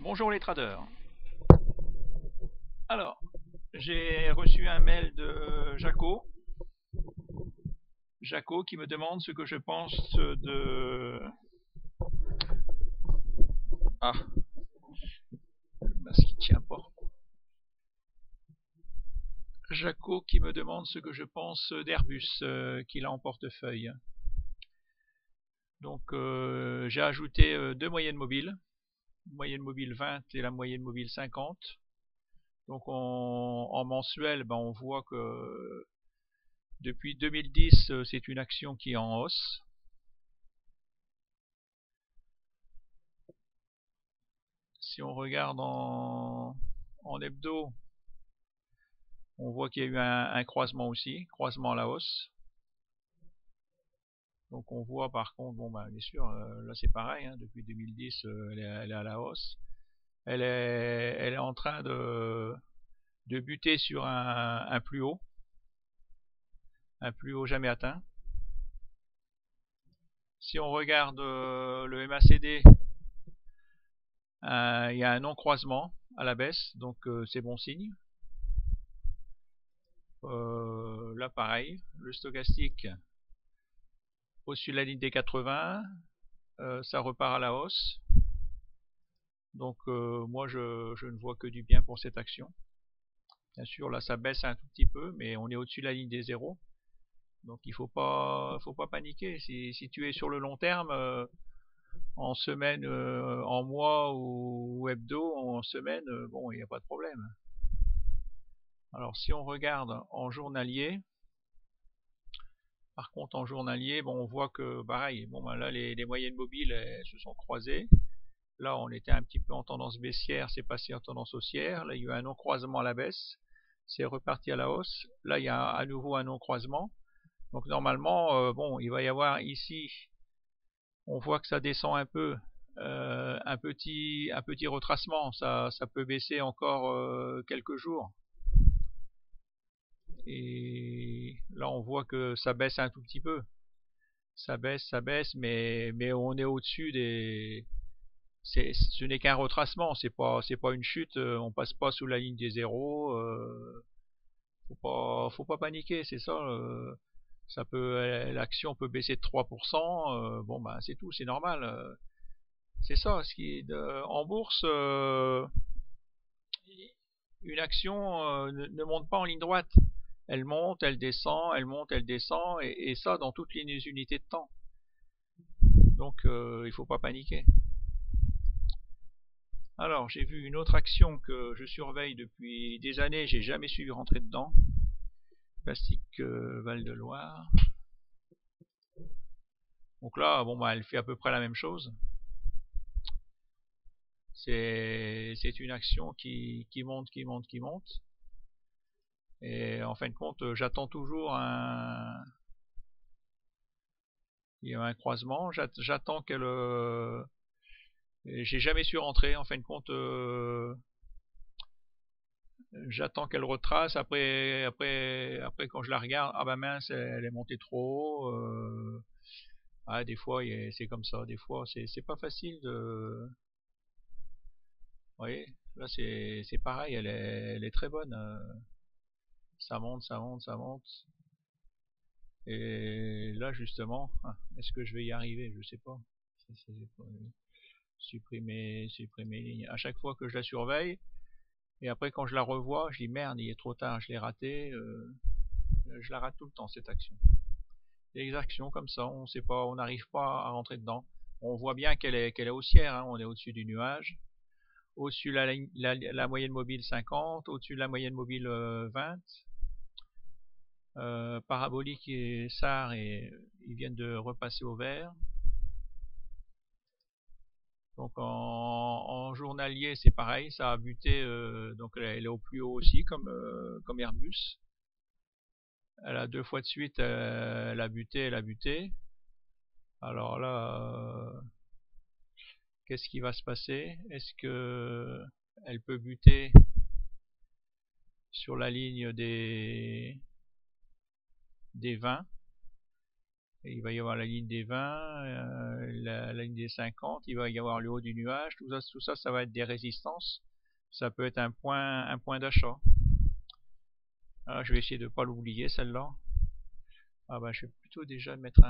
Bonjour les traders. Alors, j'ai reçu un mail de Jaco qui me demande ce que je pense de... Ah, le masque qui tient pas. Jaco qui me demande ce que je pense d'Airbus qu'il a en portefeuille. Donc j'ai ajouté deux moyennes mobiles, moyenne mobile 20 et la moyenne mobile 50. Donc en mensuel, on voit que depuis 2010, c'est une action qui est en hausse. Si on regarde en hebdo, on voit qu'il y a eu un croisement aussi, croisement à la hausse. Donc on voit par contre, bien sûr, là c'est pareil, hein, depuis 2010, elle est à la hausse. Elle est en train de buter sur un plus haut jamais atteint. Si on regarde le MACD, il y a un non-croisement à la baisse, donc c'est bon signe. Là pareil, le stochastique au-dessus de la ligne des 80, ça repart à la hausse. Donc moi je ne vois que du bien pour cette action. Bien sûr là ça baisse un tout petit peu, mais on est au-dessus de la ligne des zéros. Donc il faut pas paniquer. Si tu es sur le long terme, en semaine, en mois ou hebdo, en semaine, bon il n'y a pas de problème. Alors si on regarde en journalier, par contre en journalier, on voit que pareil, là les moyennes mobiles elles se sont croisées. Là on était un petit peu en tendance baissière, c'est passé en tendance haussière. Là il y a eu un non-croisement à la baisse, c'est reparti à la hausse. Là il y a à nouveau un non-croisement. Donc normalement, il va y avoir ici, on voit que ça descend un peu, un petit retracement. Ça peut baisser encore quelques jours. Et là on voit que ça baisse un tout petit peu. Ça baisse, mais on est au-dessus des... Ce n'est qu'un retracement, c'est pas une chute, on passe pas sous la ligne des zéros. Faut pas paniquer, c'est ça. L'action peut baisser de 3%. C'est tout, c'est normal. C'est ça. En bourse, une action ne monte pas en ligne droite. Elle monte, elle descend, elle monte, elle descend, et ça dans toutes les unités de temps. Donc il faut pas paniquer. Alors j'ai vu une autre action que je surveille depuis des années, j'ai jamais su rentrer dedans. Plastique Val-de-Loire. Donc là, elle fait à peu près la même chose. C'est une action qui monte, qui monte, qui monte. Et en fin de compte, j'attends toujours il y a un croisement. J'attends qu'elle... j'ai jamais su rentrer. En fin de compte, j'attends qu'elle retrace. Après, quand je la regarde, ah bah mince, elle est montée trop haut. Des fois, c'est comme ça. Des fois, c'est pas facile de... Vous voyez, là c'est pareil, elle est très bonne. Ça monte, ça monte, ça monte. Et là justement, est-ce que je vais y arriver? Je sais pas. Supprimer ligne. À chaque fois que je la surveille, et après quand je la revois, je dis merde, il est trop tard, je l'ai raté. Je la rate tout le temps cette action. Les actions comme ça, on sait pas, on n'arrive pas à rentrer dedans. On voit bien qu'elle est haussière, hein, on est au-dessus du nuage. Au-dessus de la moyenne mobile 50, au-dessus de la moyenne mobile 20. Parabolique et SAR, ils viennent de repasser au vert. Donc en journalier c'est pareil, ça a buté, donc elle est au plus haut aussi comme Airbus. Elle a deux fois de suite, elle a buté. Alors là, qu'est-ce qui va se passer? Est-ce que elle peut buter sur la ligne des 20? Et il va y avoir la ligne des 20, la ligne des 50, il va y avoir le haut du nuage, tout ça, ça va être des résistances. Ça peut être un point d'achat. Alors, je vais essayer de ne pas l'oublier celle-là. Ah bah je vais plutôt déjà mettre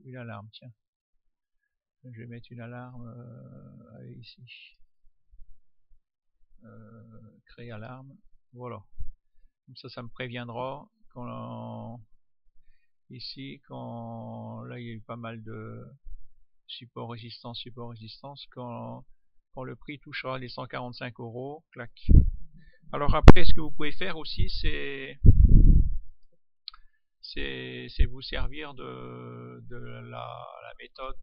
une alarme, tiens. Je vais mettre une alarme ici. Créer alarme. Voilà. Comme ça me préviendra quand ici, quand là il y a eu pas mal de support résistance, quand le prix touchera les 145 €, clac. Alors après, ce que vous pouvez faire aussi, c'est vous servir de la méthode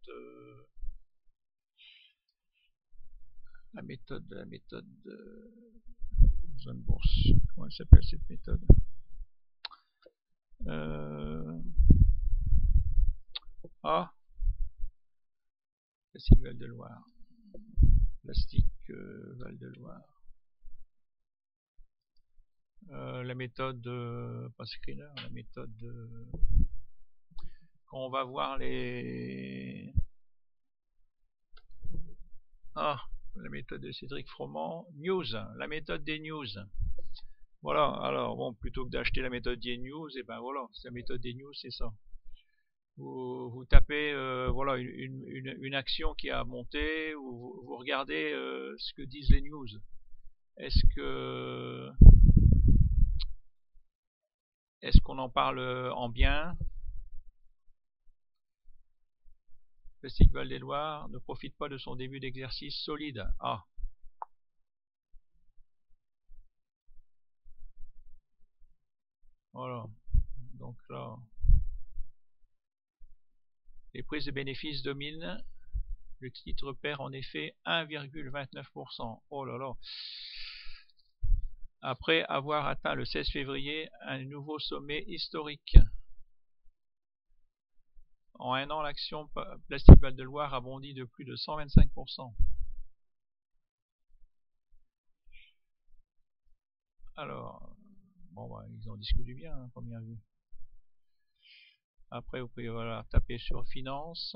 zone bourse. Comment elle s'appelle cette méthode? Plastique Val-de-Loire. Plastique Val-de-Loire. La méthode, pas screener, la méthode quand on va voir les... la méthode de Cédric Froment. News, la méthode des news. Voilà, alors bon, plutôt que d'acheter la méthode des news, et ben voilà, la méthode des news, c'est ça. Vous tapez voilà une action qui a monté, ou vous regardez ce que disent les news. Est-ce qu'on en parle en bien? Plastique Val-des-Loire ne profite pas de son début d'exercice solide. Ah. Voilà. Donc là, les prises de bénéfices dominent. Le titre perd en effet 1,29%. Oh là là. Après avoir atteint le 16 février un nouveau sommet historique. En un an, l'action Plastique Val-de-Loire a bondi de plus de 125%. Alors, bon, bah, ils en discutent du bien, hein, première vue. Après, vous pouvez voilà, taper sur finance.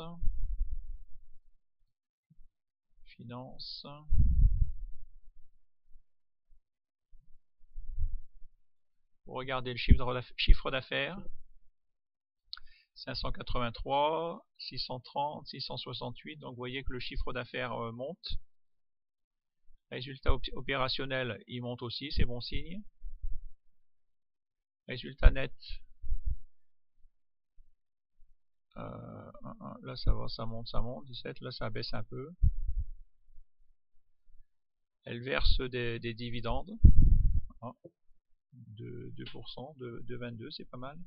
Finance. Vous regardez le chiffre d'affaires. 583, 630, 668. Donc vous voyez que le chiffre d'affaires monte. Résultat opérationnel, il monte aussi, c'est bon signe. Résultat net. Là ça va, ça monte, 17, là ça baisse un peu. Elle verse des dividendes. De 2%, de 22, c'est pas mal.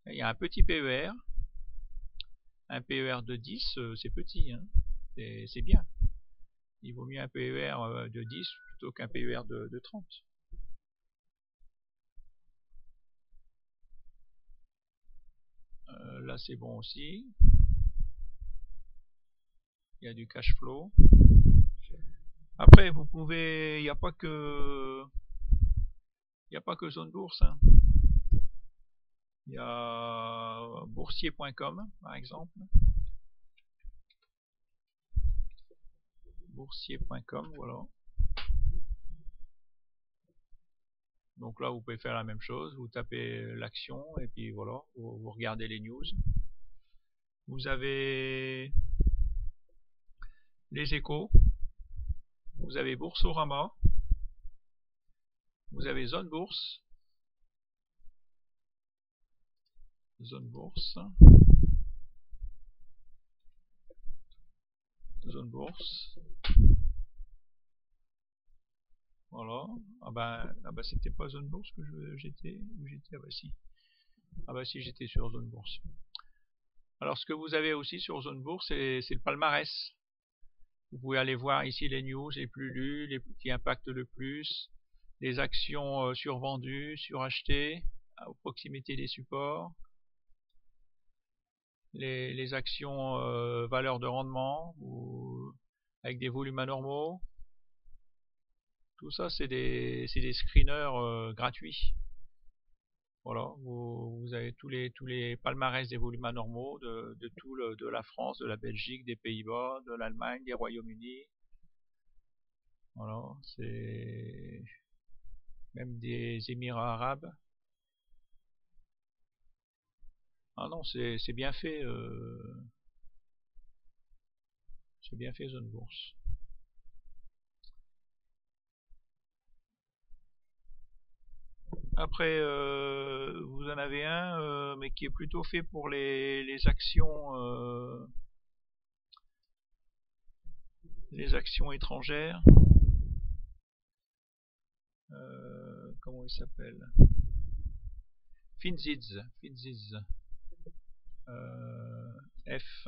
Il y a un petit PER. Un PER de 10, c'est petit, hein. C'est bien. Il vaut mieux un PER de 10 plutôt qu'un PER de 30. Là c'est bon aussi. Il y a du cash flow. Après vous pouvez, il n'y a pas que zone bourse, hein. Il y a boursier.com par exemple. Boursier.com, voilà. Donc là vous pouvez faire la même chose, vous tapez l'action et puis voilà, vous regardez les news. Vous avez les échos, vous avez Boursorama, vous avez Zone Bourse, Zone Bourse, Zone Bourse. Voilà. Ah bah c'était pas Zone Bourse que j'étais, ah bah si. Ah bah si, j'étais sur Zone Bourse. Alors ce que vous avez aussi sur Zone Bourse, c'est le palmarès. Vous pouvez aller voir ici les news les plus lues, les qui impactent le plus, les actions survendues, surachetées, à proximité des supports, les actions valeurs de rendement, ou avec des volumes anormaux. Tout ça, c'est des screeners gratuits. Voilà, vous avez tous les palmarès des volumes anormaux de la France, de la Belgique, des Pays-Bas, de l'Allemagne, des Royaumes-Unis. Voilà, c'est même des Émirats arabes. Ah non, c'est bien fait, c'est bien fait Zone Bourse. Après, vous en avez un, mais qui est plutôt fait pour les actions étrangères. Comment il s'appelle? Finziz, Finziz. F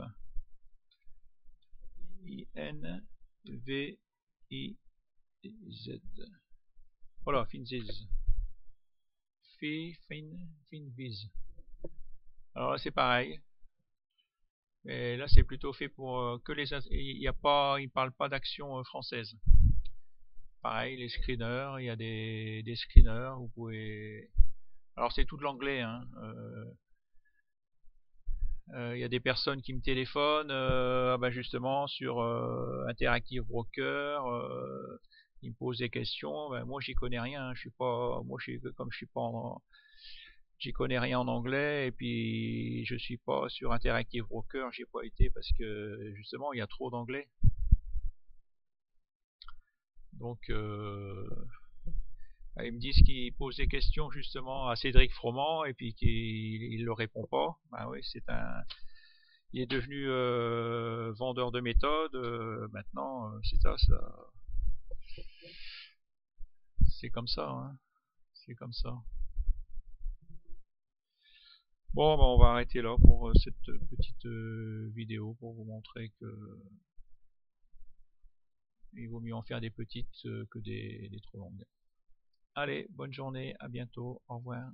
I N V I Z. Voilà, Finziz. Finviz. Alors là, c'est pareil. Mais là, c'est plutôt fait pour que les. Il y a pas, il parle pas d'action française. Pareil, les screeners, il y a des screeners. Vous pouvez. Alors c'est tout de l'anglais, hein. Il y a des personnes qui me téléphonent, bah justement sur Interactive Broker. Ils me posent des questions. Ben, moi, j'y connais rien. Hein. Je suis pas. Moi, comme je suis pas en, j'y connais rien en anglais et puis je suis pas sur Interactive Broker, j'y ai pas été parce que justement il y a trop d'anglais. Donc ils me disent qu'ils posent des questions justement à Cédric Froment et puis qu'il ne répond pas. Ben oui, il est devenu vendeur de méthodes. Maintenant, c'est comme ça. Hein. C'est comme ça. Bon, ben on va arrêter là pour cette petite vidéo pour vous montrer que il vaut mieux en faire des petites que des trop longues. Allez, bonne journée, à bientôt, au revoir.